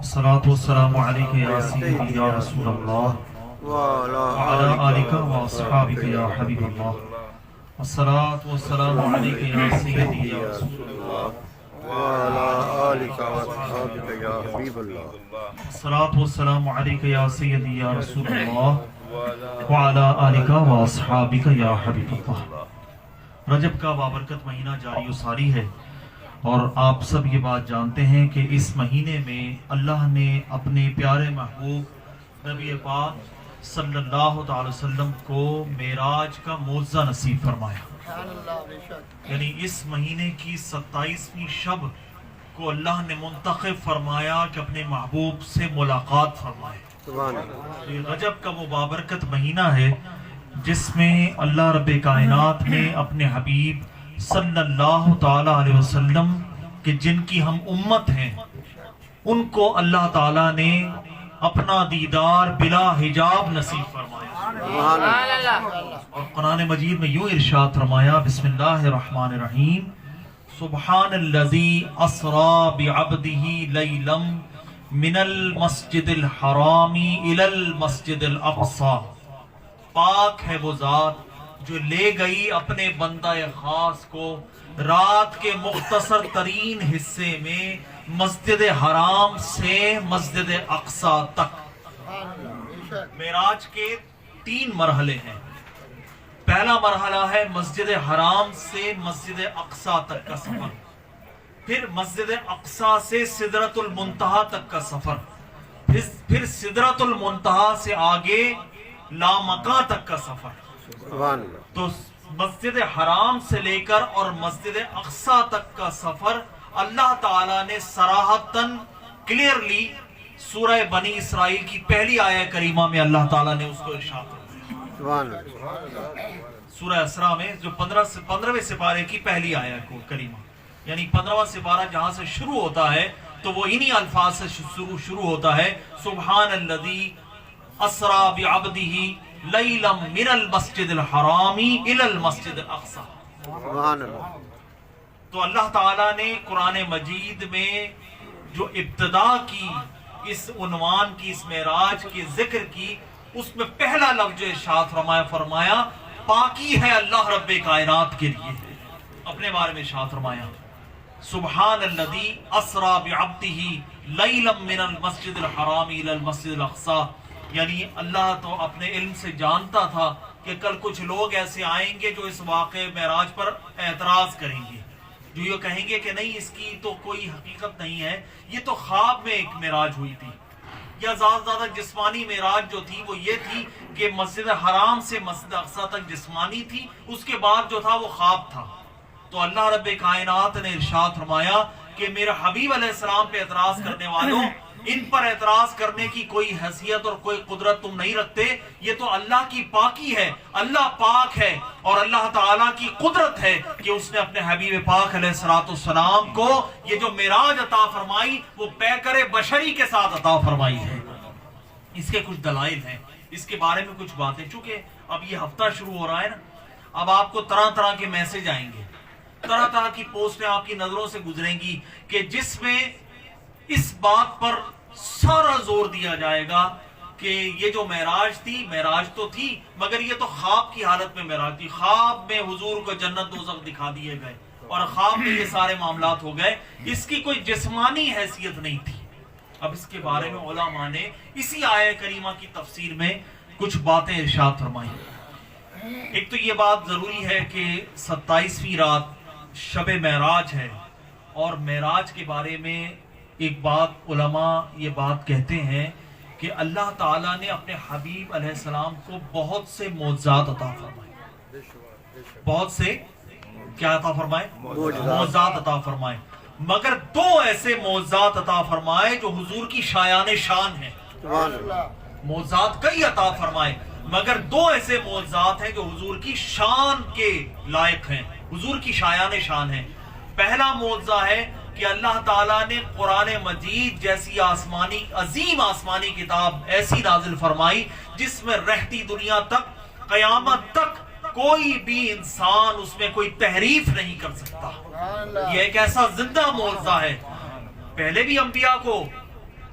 الصلاة والسلام عليك يا سيدي يا رسول الله وعلى آلك وأصحابك يا حبيب الله. الصلاة والسلام عليك يا سيدي يا رسول الله وعلى آلك وأصحابك يا حبيب الله. الصلاة والسلام عليك يا سيدي يا رسول الله وعلى آلك وأصحابك يا حبيب الله. رجب کا بابرکت مہینہ جاری و ساری ہے، اور آپ سب یہ بات جانتے ہیں کہ اس مہینے میں اللہ نے اپنے پیارے محبوب نبی پاک صلی اللہ تعالی وسلم کو معراج کا معجزہ نصیب فرمایا. یعنی اس مہینے کی 27ویں شب کو اللہ نے منتخب فرمایا کہ اپنے محبوب سے ملاقات فرمائے. یہ رجب کا وہ بابرکت مہینہ ہے جس میں اللہ رب کائنات نے اپنے حبیب صلی اللہ تعالی علیہ وسلم کہ جن کی ہم امت ہیں ان کو اللہ تعالیٰ نے اپنا دیدار بلا حجاب نصیب فرمایا. اور قرآن مجید میں یوں ارشاد فرمایا، بسم اللہ الرحمن الرحیم، سبحان الذی اسری بعبدہ لیلا من المسجد الحرام الی المسجد الاقصی. پاک ہے وہ ذات جو لے گئی اپنے بندہ خاص کو رات کے مختصر ترین حصے میں مسجد حرام سے مسجد اقصی تک. معراج کے 3 مرحلے ہیں. پہلا مرحلہ ہے مسجد حرام سے مسجد اقصی تک کا سفر، پھر مسجد اقصی سے سدرۃ المنتہا تک کا سفر، پھر سدرۃ المنتہا سے آگے لامکاں تک کا سفر. تو مسجد حرام سے لے کر اور مسجد اقصی تک کا سفر اللہ تعالیٰ نے صراحتاً کلیئرلی سورہ بنی اسرائیل کی پہلی آیہ کریمہ میں اللہ تعالیٰ نے اس کو ارشاد فرمایا. سورہ اسراء میں جو 15ویں سپارے کی پہلی آیہ کریمہ، یعنی 15واں سپارہ جہاں سے شروع ہوتا ہے تو وہ انہی الفاظ سے شروع ہوتا ہے، سبحان الذی اسری بعبدہ لیلا من المسجد الحرام الی المسجد الاقصی. تو اللہ تعالیٰ نے قرآن مجید میں جو ابتدا کی اس عنوان کی، اس معراج کے ذکر کی، اس میں پہلا لفظ جو ارشاد فرمایا پاکی ہے اللہ رب کائنات کے لیے. اپنے بارے میں ارشاد فرمایا، سبحان الذی اسری بعبدہ لیلا من المسجد الحرام الی المسجد الاقصی. یعنی اللہ تو اپنے علم سے جانتا تھا کہ کل کچھ لوگ ایسے آئیں گے جو اس واقعے معراج پر اعتراض کریں گے، جو یہ کہیں گے کہ نہیں اس کی تو کوئی حقیقت نہیں ہے، یہ تو خواب میں ایک معراج ہوئی تھی. یا زیادہ جسمانی معراج جو تھی وہ یہ تھی کہ مسجد حرام سے مسجد اقصی تک جسمانی تھی، اس کے بعد جو تھا وہ خواب تھا. تو اللہ رب کائنات نے ارشاد فرمایا کہ میرے حبیب علیہ السلام پہ اعتراض کرنے والوں، ان پر اعتراض کرنے کی کوئی حیثیت اور کوئی قدرت تم نہیں رکھتے. یہ تو اللہ کی پاکی ہے، اللہ پاک ہے، اور اللہ تعالیٰ کی قدرت ہے کہ اس نے اپنے حبیب پاک علیہ السلام کو یہ جو معراج عطا فرمائی وہ پیکر بشری کے ساتھ عطا فرمائی ہے. اس کے کچھ دلائل ہیں، اس کے بارے میں کچھ باتیں. چونکہ اب یہ ہفتہ شروع ہو رہا ہے نا، اب آپ کو طرح طرح کے میسج آئیں گے، طرح طرح کی پوسٹیں آپ کی نظروں سے گزریں گی کہ جس میں اس بات پر سارا زور دیا جائے گا کہ یہ جو معراج تھی، معراج تو تھی مگر یہ تو خواب کی حالت میں معراج تھی. خواب میں حضور کو جنت دوزخ دکھا دیے گئے اور خواب میں یہ سارے معاملات ہو گئے، اس کی کوئی جسمانی حیثیت نہیں تھی. اب اس کے بارے میں علماء نے اسی آیہ کریمہ کی تفسیر میں کچھ باتیں ارشاد فرمائی. ایک تو یہ بات ضروری ہے کہ 27ویں رات شب معراج ہے، اور معراج کے بارے میں ایک بات علماء یہ بات کہتے ہیں کہ اللہ تعالیٰ نے اپنے حبیب علیہ السلام کو بہت سے معجزات عطا فرمائے. بہت سے کیا عطا فرمائے؟ معجزات عطا فرمائے. مگر 2 ایسے معجزات عطا فرمائے جو حضور کی شایان شان ہیں. معجزات کئی عطا فرمائے مگر 2 ایسے معجزات ہیں جو حضور کی شان کے لائق ہیں، حضور کی شایان شان ہیں. پہلا معجزہ ہے کہ اللہ تعالیٰ نے قرآن مجید جیسی عظیم آسمانی کتاب ایسی نازل فرمائی جس میں رہتی دنیا تک، قیامت تک کوئی بھی انسان اس میں کوئی تحریف نہیں کر سکتا. یہ ایک ایسا زندہ معجزہ ہے. پہلے بھی انبیاء کو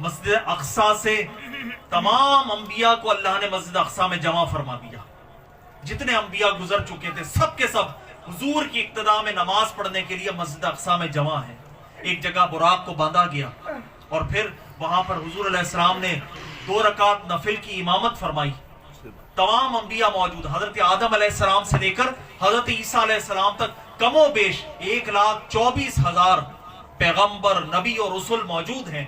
مسجد اقصی سے تمام انبیاء کو اللہ نے مسجد اقصی میں جمع فرما دیا. جتنے انبیاء گزر چکے تھے سب کے سب حضور کی اقتداء میں نماز پڑھنے کے لیے مسجد اقصی میں جمع ہیں. ایک جگہ براق کو باندھا گیا اور پھر وہاں پر حضور علیہ السلام نے 2 رکعت نفل کی امامت فرمائی. تمام انبیاء موجود، حضرت آدم علیہ السلام سے لے کر حضرت عیسیٰ علیہ السلام تک کم و بیش 1,24,000 پیغمبر، نبی اور رسول موجود ہیں.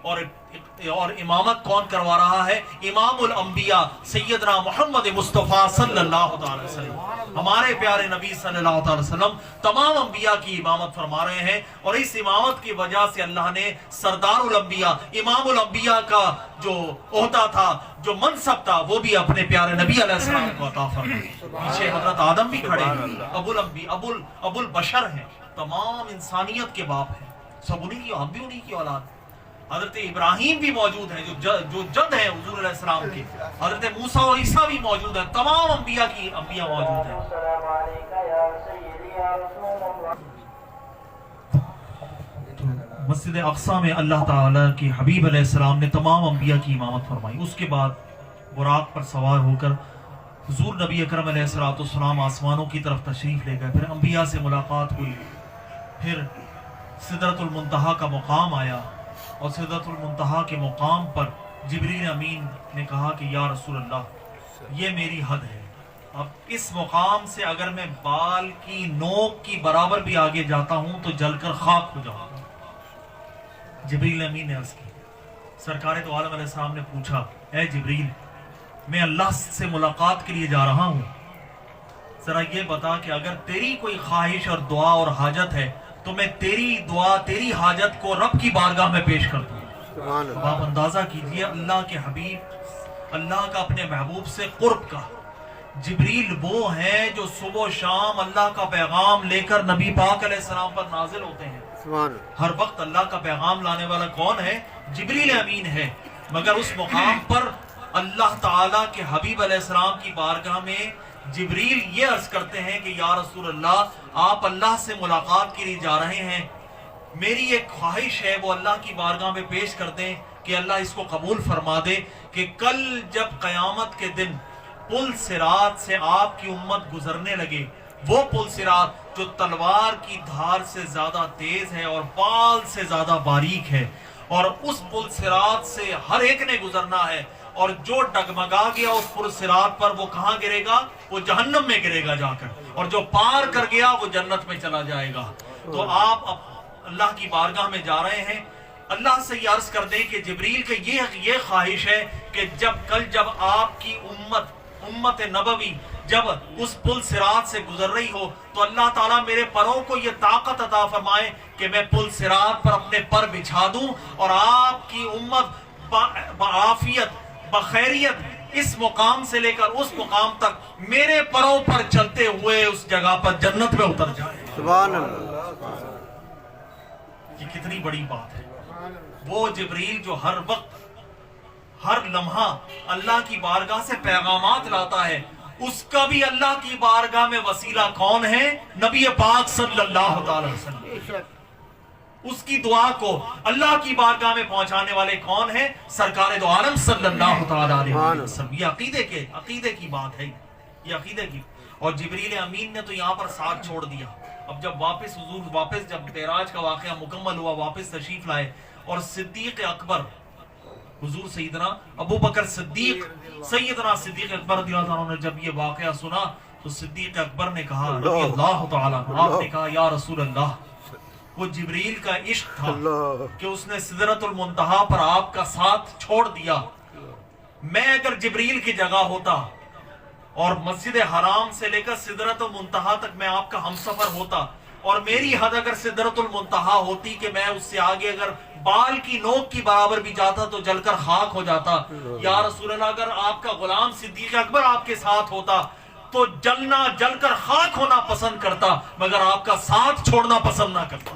اور امامت کون کروا رہا ہے؟ امام الانبیاء سیدنا محمد مصطفیٰ صلی اللہ تعالی وسلم. ہمارے پیارے نبی صلی اللہ تعالی وسلم تمام انبیاء کی امامت فرما رہے ہیں. اور اس امامت کی وجہ سے اللہ نے سردار الانبیاء، امام الانبیاء کا جو عہدہ تھا، جو منصب تھا، وہ بھی اپنے پیارے نبی علیہ السلام کو عطا فرمایا. پیچھے حضرت آدم بھی کھڑے ہیں، ابو البشر ہیں، تمام انسانیت کے باپ ہیں، سب انہی کی، ہم بھی انہی کی اولاد. حضرت ابراہیم بھی موجود ہیں جو جد ہیں حضور علیہ السلام کے. حضرت موسیٰ اور عیسیٰ بھی موجود ہیں، تمام انبیاء موجود ہیں. مسجد اقصی میں اللہ تعالیٰ کی حبیب علیہ السلام نے تمام انبیاء کی امامت فرمائی. اس کے بعد براق پر سوار ہو کر حضور نبی اکرم علیہ السلام آسمانوں کی طرف تشریف لے گئے. پھر انبیاء سے ملاقات ہوئی. پھر سدرۃ المنتہا کا مقام آیا اور سدرۃ المنتہا کے مقام پر جبریل امین نے کہا کہ یا رسول اللہ یہ میری حد ہے، اب اس مقام سے اگر میں بال کی نوک کی برابر بھی آگے جاتا ہوں تو جل کر خاک ہو جاؤں گا. جبریل امین نے عرض کی. سرکار دو عالم علیہ السلام نے پوچھا اے جبریل میں اللہ سے ملاقات کے لیے جا رہا ہوں، ذرا یہ بتا کہ اگر تیری کوئی خواہش اور دعا اور حاجت ہے تو میں تیری دعا، تیری حاجت کو رب کی بارگاہ میں پیش کر دوں. اب آپ اندازہ کیجئے اللہ کے حبیب، اللہ کا اپنے محبوب سے قرب کا. جبریل وہ ہیں جو صبح و شام اللہ کا پیغام لے کر نبی پاک علیہ السلام پر نازل ہوتے ہیں. ہر وقت اللہ کا پیغام لانے والا کون ہے؟ جبریل امین ہے. مگر اس مقام پر اللہ تعالیٰ کے حبیب علیہ السلام کی بارگاہ میں جبریل یہ عرض کرتے ہیں کہ یا رسول اللہ آپ اللہ سے ملاقات کے لیے جا رہے ہیں، میری ایک خواہش ہے وہ اللہ کی بارگاہ میں پیش کر دیں کہ اللہ اس کو قبول فرما دے کہ کل جب قیامت کے دن پل صراط سے آپ کی امت گزرنے لگے، وہ پل صراط جو تلوار کی دھار سے زیادہ تیز ہے اور بال سے زیادہ باریک ہے، اور اس پل صراط سے ہر ایک نے گزرنا ہے، اور جو ڈگمگا گیا اس پل صراط پر وہ کہاں گرے گا؟ وہ جہنم میں گرے گا جا کر، اور جو پار کر گیا وہ جنت میں چلا جائے گا. تو آپ اللہ کی بارگاہ میں جا رہے ہیں، اللہ سے یہ عرض کر دیں کہ جبریل کے یہ خواہش ہے کہ جب آپ کی امت نبوی جب اس پل صراط سے گزر رہی ہو تو اللہ تعالیٰ میرے پروں کو یہ طاقت عطا فرمائے کہ میں پل صراط پر اپنے پر بچھا دوں اور آپ کی امت بعافیت بخیریت اس مقام سے لے کر اس مقام تک میرے پروں پر چلتے ہوئے اس جگہ پر جنت میں اتر جائے. سبحان اللہ. یہ کتنی بڑی بات ہے. وہ جبریل جو ہر وقت ہر لمحہ اللہ کی بارگاہ سے پیغامات لاتا ہے، اس کا بھی اللہ کی بارگاہ میں وسیلہ کون ہے؟ نبی پاک صلی اللہ تعالی وسلم. اس کی دعا کو اللہ کی بارگاہ میں پہنچانے والے کون ہیں؟ سرکار دو عالم صلی اللہ تعالی علیہ وسلم. یہ عقیدے کی بات ہے، یہ عقیدے کی. اور جبریل امین نے تو یہاں پر ساتھ چھوڑ دیا. اب جب واپس جب معراج کا واقعہ مکمل ہوا، واپس تشریف لائے، اور صدیق اکبر حضور سیدنا ابو بکر صدیق، سیدنا صدیق اکبر رضی اللہ عنہ نے جب یہ واقعہ سنا تو صدیق اکبر نے کہا رضی اللہ تعالیٰ عنہ، آپ نے کہا یا رسول اللہ، وہ جبریل کا عشق تھا کہ اس نے سدرۃ المنتہا پر آپ کا ساتھ چھوڑ دیا. میں اگر جبریل کی جگہ ہوتا اور مسجد حرام سے لے کر سدرۃ المنتہا تک میں آپ کا ہمسفر ہوتا، اور میری حد اگر سدرۃ المنتہا ہوتی کہ میں اس سے آگے اگر بال کی نوک کی برابر بھی جاتا تو جل کر خاک ہو جاتا. یا رسول اللہ، اگر آپ کا غلام صدیق اکبر آپ کے ساتھ ہوتا تو جل کر خاک ہونا پسند کرتا، مگر آپ کا ساتھ چھوڑنا پسند نہ کرتا.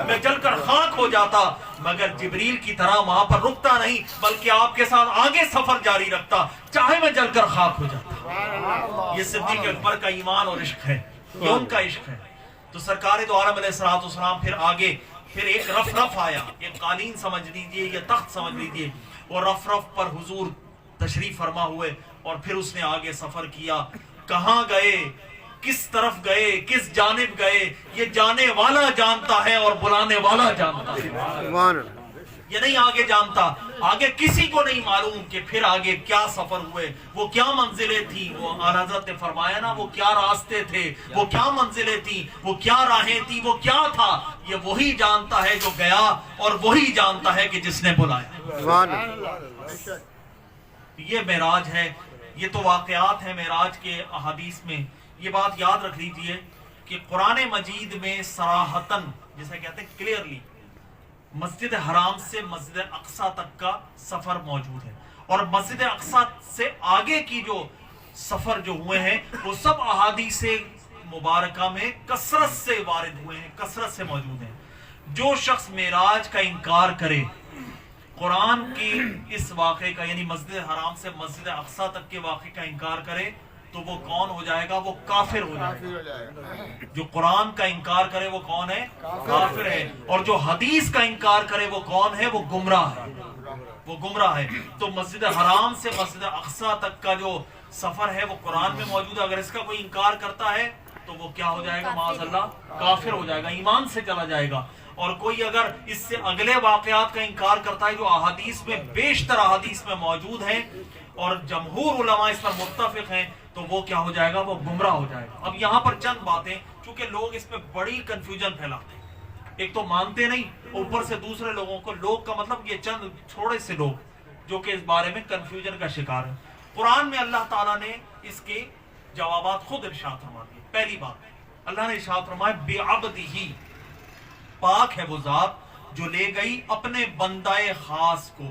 میں جل کر خاک ہو جاتا، مگر جبریل کی طرح وہاں پر رکتا نہیں بلکہ آپ کے ساتھ آگے سفر جاری رکھتا، چاہے میں جل کر خاک ہو جاتا. یہ صدیق اکبر کا ایمان اور عشق ہے، یہ ان کا عشق ہے. تو سرکار دو عالم علیہ السلام پھر آگے پھر ایک رف رف آیا، ایک قالین سمجھ لیجئے یا تخت سمجھ لیجئے، اور رف رف پر حضور تشریف فرما ہوئے، اور پھر اس نے آگے سفر کیا. کہاں گئے، کس طرف گئے، کس جانب گئے، یہ جانے والا جانتا ہے اور بلانے والا جانتا ہے. سبحان اللہ. یہ نہیں آگے جانتا، آگے کسی کو نہیں معلوم کہ پھر آگے کیا سفر ہوئے، وہ کیا منزلیں تھیں. وہ اعلیٰ حضرت نے فرمایا نا، وہ کیا راستے تھے، وہ کیا منزلیں تھیں، وہ کیا راہیں تھیں، وہ کیا تھا، یہ وہی جانتا ہے جو گیا، اور وہی جانتا ہے کہ جس نے بلایا. سبحان اللہ. یہ معراج ہے، یہ تو واقعات ہیں معراج کے احادیث میں. یہ بات یاد رکھ لیجئے کہ قرآن مجید میں صراحتاً، جسے کہتے ہیں کلیئرلی، مسجد حرام سے مسجد اقصی تک کا سفر موجود ہے، اور مسجد اقصی سے آگے کی جو سفر جو ہوئے ہیں وہ سب احادیث مبارکہ میں کثرت سے وارد ہوئے ہیں، کثرت سے موجود ہیں. جو شخص معراج کا انکار کرے، قرآن کی اس واقعے کا، یعنی مسجد حرام سے مسجد اقصی تک کے واقعے کا انکار کرے، تو وہ کون ہو جائے گا؟ وہ کافر ہو جائے گا. جو قرآن کا انکار کرے وہ کون ہے؟ کافر ہے. اور جو حدیث کا انکار کرے وہ کون ہے؟ وہ گمراہ ہے. وہ گمراہ ہے. تو مسجد حرام سے مسجد اقصی تک کا جو سفر ہے وہ قرآن میں موجود ہے. اگر اس کا کوئی انکار کرتا ہے تو وہ کیا ہو جائے گا؟ معاذ اللہ کافر ہو جائے گا، ایمان سے چلا جائے گا. اور کوئی اگر اس سے اگلے واقعات کا انکار کرتا ہے جو احادیث میں، بیشتر احادیث میں موجود ہیں اور جمہور علماء اس پر متفق ہیں، تو وہ کیا ہو جائے گا؟ وہ گمراہ ہو جائے گا. اب یہاں پر چند باتیں، چونکہ لوگ اس میں بڑی کنفیوژن پھیلاتے ہیں. ایک تو مانتے نہیں، اوپر سے دوسرے لوگوں کو، لوگ کا مطلب یہ چند تھوڑے سے لوگ جو کہ اس بارے میں کنفیوژن کا شکار ہیں. قرآن میں اللہ تعالیٰ نے اس کے جوابات خود ارشاد فرما دیے. پہلی بات اللہ نے ارشاد فرمایا بعبدہ، پاک ہے وہ ذات جو لے گئی اپنے بندہ خاص کو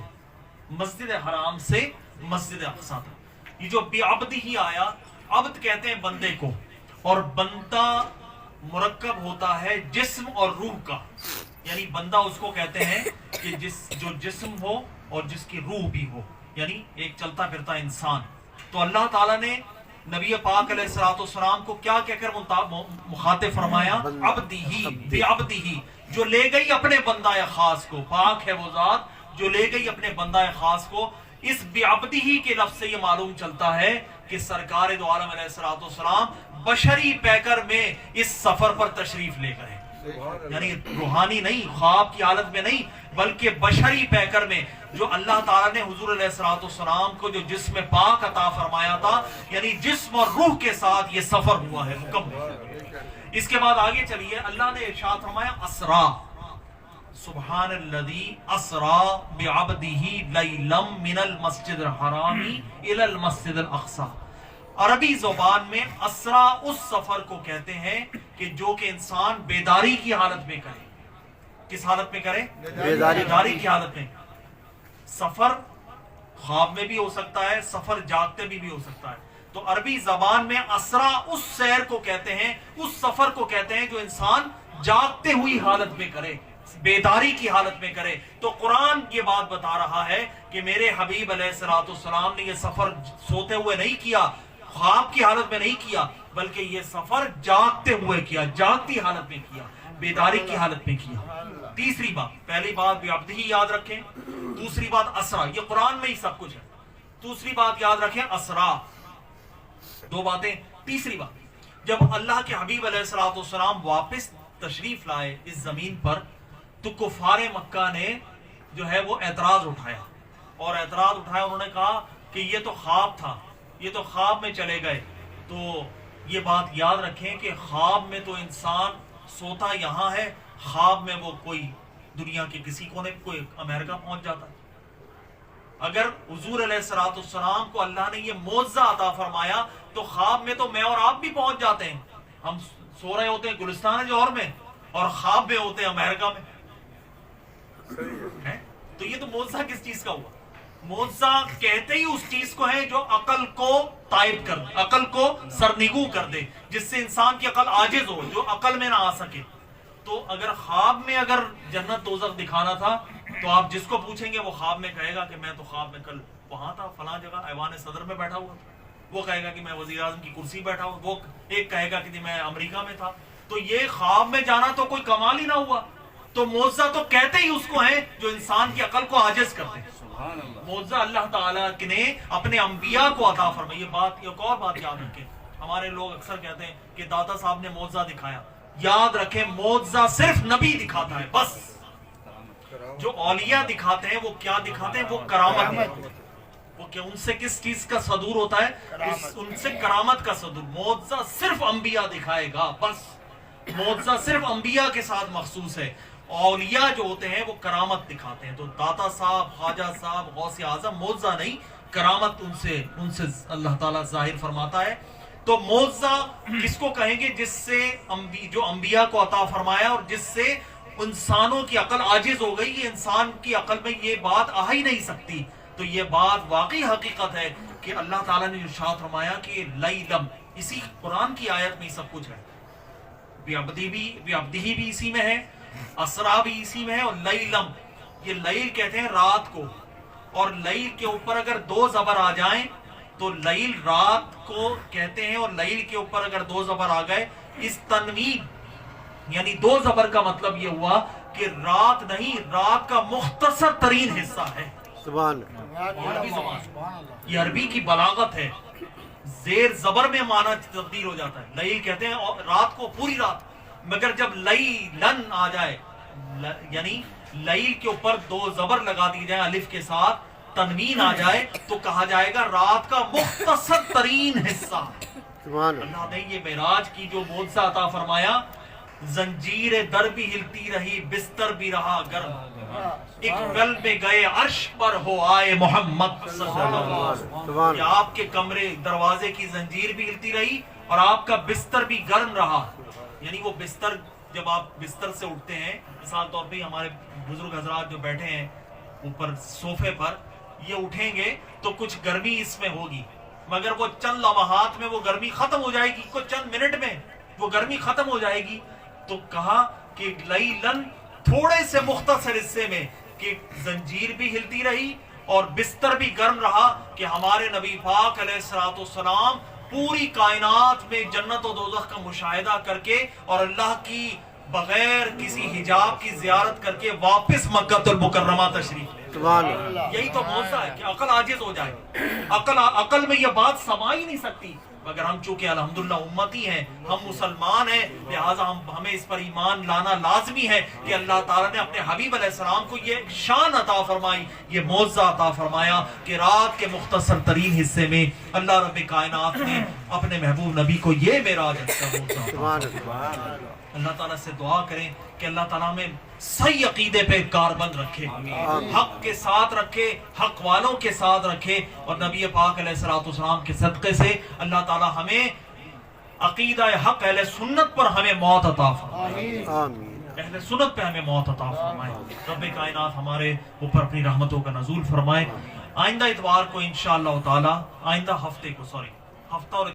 مسجد حرام سے مسجد اقصی تک. یہ جو بعبدہ ہی آیا، عبد کہتے ہیں بندے کو، اور بندہ مرکب ہوتا ہے جسم اور روح کا. یعنی بندہ اس کو کہتے ہیں کہ جو جسم ہو اور جس کی روح بھی ہو، یعنی ایک چلتا پھرتا انسان. تو اللہ تعالیٰ نے نبی پاک علیہ السلام کو کیا کہہ کر مخاطب فرمایا؟ عبدہ، بعبدہ، جو لے گئی اپنے بندہ خاص کو. پاک ہے وہ ذات جو لے گئی اپنے بندہ خاص کو. اس بعبدہ کے لفظ سے یہ معلوم چلتا ہے کہ سرکار دو عالم علیہ السلام بشری پیکر میں اس سفر پر تشریف لے گئے. یعنی روحانی نہیں، خواب کی حالت میں نہیں، بلکہ بشری پیکر میں. جو اللہ تعالیٰ نے حضور علیہ السلام کو جو جسم پاک عطا فرمایا تھا، یعنی جسم اور روح کے ساتھ یہ سفر ہوا ہے مکمل. اس کے بعد آگے چلیے، اللہ نے ارشاد فرمایا اسرا، سبحان الذی اسرا بعبدہ لیلا من المسجد الحرام الی المسجد الاقصی. عربی زبان میں اسرا اس سفر کو کہتے ہیں کہ جو کہ انسان بیداری کی حالت میں کرے. کس حالت میں کرے؟ بیداری کی حالت میں. سفر خواب میں بھی ہو سکتا ہے، سفر جاگتے بھی ہو سکتا ہے. تو عربی زبان میں اسرا اس سیر کو کہتے ہیں، اس سفر کو کہتے ہیں جو انسان جاگتے ہوئی حالت میں کرے، بیداری کی حالت میں کرے. تو قرآن یہ بات بتا رہا ہے کہ میرے حبیب علیہ السلام نے یہ سفر سوتے ہوئے نہیں کیا، خواب کی حالت میں نہیں کیا، بلکہ یہ سفر جاگتے ہوئے کیا، جاگتی حالت میں کیا، بیداری کی حالت میں کیا. تیسری بات، پہلی بات بعبدہ ہی یاد رکھیں، دوسری بات اسرا، یہ قرآن میں ہی سب کچھ ہے. دوسری بات یاد رکھیں اسرا، دو باتیں. تیسری بات، جب اللہ کے حبیب علیہ السلام واپس تشریف لائے اس زمین پر، تو کفار مکہ نے جو ہے وہ اعتراض اٹھایا، اور اعتراض اٹھایا، انہوں نے کہا کہ یہ تو خواب تھا، یہ تو خواب میں چلے گئے. تو یہ بات یاد رکھیں کہ خواب میں تو انسان سوتا یہاں ہے، خواب میں وہ کوئی دنیا کے کسی کونے، کوئی امریکہ پہنچ جاتا ہے. اگر حضور علیہ السلام کو اللہ نے یہ معجزہ عطا فرمایا تو خواب میں تو میں اور آپ بھی پہنچ جاتے ہیں. ہم سو رہے ہوتے ہیں گلستان جوہر میں اور خواب میں ہوتے ہیں امریکہ میں. تو یہ تو معجزہ کس چیز کا ہوا؟ معجزہ کہتے ہی اس چیز کو ہے جو عقل کو تائب کر دے، عقل کو سرنگو کر دے، جس سے انسان کی عقل عاجز ہو، جو عقل میں نہ آ سکے. تو اگر خواب میں اگر جنت دوزخ دکھانا تھا تو آپ جس کو پوچھیں گے وہ خواب میں کہے گا کہ میں تو خواب میں کل وہاں تھا، فلاں جگہ ایوان صدر میں بیٹھا ہوا تھا. وہ کہے گا کہ میں وزیر اعظم کی کرسی بیٹھا ہوا، وہ ایک کہے گا کہ میں امریکہ میں تھا. تو یہ خواب میں جانا تو کوئی کمال ہی نہ ہوا. تو معجزہ تو کہتے ہی اس کو ہیں جو انسان کی عقل کو عاجز کرتے ہیں. معجزہ اللہ تعالیٰ نے اپنے انبیاء کو عطا فرمائی. یہ بات ایک اور بات یاد رکھیں. ہمارے لوگ اکثر کہتے ہیں کہ داتا صاحب نے معجزہ دکھایا. یاد رکھیں معجزہ صرف نبی دکھاتا ہے بس. جو اولیاء دکھاتے ہیں وہ کیا دکھاتے ہیں؟ وہ کرامت دکھاتے ہیں. وہ کہ ان سے کس چیز کا صدور ہوتا ہے؟ ان سے کرامت کا صدور. معجزہ صرف انبیاء دکھائے گا بس. معجزہ صرف انبیاء کے ساتھ مخصوص ہے. اولیاء جو ہوتے ہیں وہ کرامت دکھاتے ہیں. تو داتا صاحب، خواجہ صاحب، غوث اعظم معجزہ نہیں، کرامت ان سے اللہ تعالیٰ ظاہر فرماتا ہے. تو معجزہ کس کو کہیں گے؟ جس سے جو انبیاء کو عطا فرمایا اور جس سے انسانوں کی عقل عاجز ہو گئی. یہ انسان کی عقل میں یہ بات آ ہی نہیں سکتی. تو یہ بات واقعی حقیقت ہے کہ اللہ تعالیٰ نے ارشاد فرمایا کہ لیلم، اسی قرآن کی آیت میں سب کچھ ہے. بیعبدہ بھی اسی میں ہے، اسرا بھی اسی میں ہے، اور لیلم، یہ لیل کہتے ہیں رات کو. اور لیل کے اوپر اگر دو زبر آ جائیں تو لیل رات کو کہتے ہیں، اور لیل کے اوپر اگر دو زبر آ گئے، اس تنوین یعنی دو زبر کا مطلب یہ ہوا کہ رات نہیں، رات کا مختصر ترین حصہ ہے. سبحان عربی زبان، یہ عربی کی بلاغت ہے. زیر زبر میں معنی تبدیل ہو جاتا ہے. لیل کہتے ہیں رات کو، پوری رات. مگر جب لیلن آ جائے، یعنی لیل کے اوپر دو زبر لگا دی جائے الف کے ساتھ، تنوین آ جائے، تو کہا جائے گا رات کا مختصر ترین حصہ. سبحان اللہ نے یہ معراج کی جو معجزہ عطا فرمایا، زنجیر در بھی ہلتی رہی، بستر بھی رہا گرم، ایک گل میں گئے عرش پر ہو آئے محمد صلی اللہ علیہ وسلم. کہ آپ کے کمرے دروازے کی زنجیر بھی ہلتی رہی اور آپ کا بستر بھی گرم رہا. یعنی وہ بستر، جب آپ بستر سے اٹھتے ہیں، مثال طور پہ ہمارے بزرگ حضرات جو بیٹھے ہیں اوپر صوفے پر، یہ اٹھیں گے تو کچھ گرمی اس میں ہوگی، مگر وہ چند لمحات میں وہ گرمی ختم ہو جائے گی. کچھ چند منٹ میں وہ گرمی ختم ہو جائے گی. تو کہا کہ لیلن، تھوڑے سے مختصر حصے میں، کہ زنجیر بھی ہلتی رہی اور بستر بھی گرم رہا، کہ ہمارے نبی پاک علیہ الصلوۃ والسلام پوری کائنات میں جنت و دوزخ کا مشاہدہ کر کے اور اللہ کی بغیر کسی حجاب کی زیارت کر کے واپس مکہ المکرمہ تشریف لے. یہی تو معجزہ ہے کہ عقل عاجز ہو جائے. عقل میں یہ بات سما ہی نہیں سکتی. مگر ہم چونکہ الحمدللہ امتی ہیں، ہم مسلمان ہیں، لہٰذا ہمیں اس پر ایمان لانا لازمی ہے کہ اللہ تعالیٰ نے اپنے حبیب علیہ السلام کو یہ شان عطا فرمائی، یہ معجزہ عطا فرمایا کہ رات کے مختصر ترین حصے میں اللہ رب کائنات نے اپنے محبوب نبی کو یہ معراج کا معجزہ. اللہ تعالیٰ سے دعا کریں کہ اللہ تعالیٰ میں صحیح عقیدے پہ کاربند رکھے، حق کے ساتھ رکھے، حق والوں کے ساتھ رکھے، اور نبی پاک علیہ الصلوۃ والسلام کے صدقے سے اللہ تعالیٰ ہمیں عقیدہ حق اہل سنت پر ہمیں موت عطا فرمائے. اہل سنت پہ ہمیں موت عطا فرمائے. رب کائنات ہمارے اوپر اپنی رحمتوں کا نزول فرمائے. آئندہ اتوار کو انشاءاللہ تعالی، آئندہ ہفتے کو، ہفتہ اور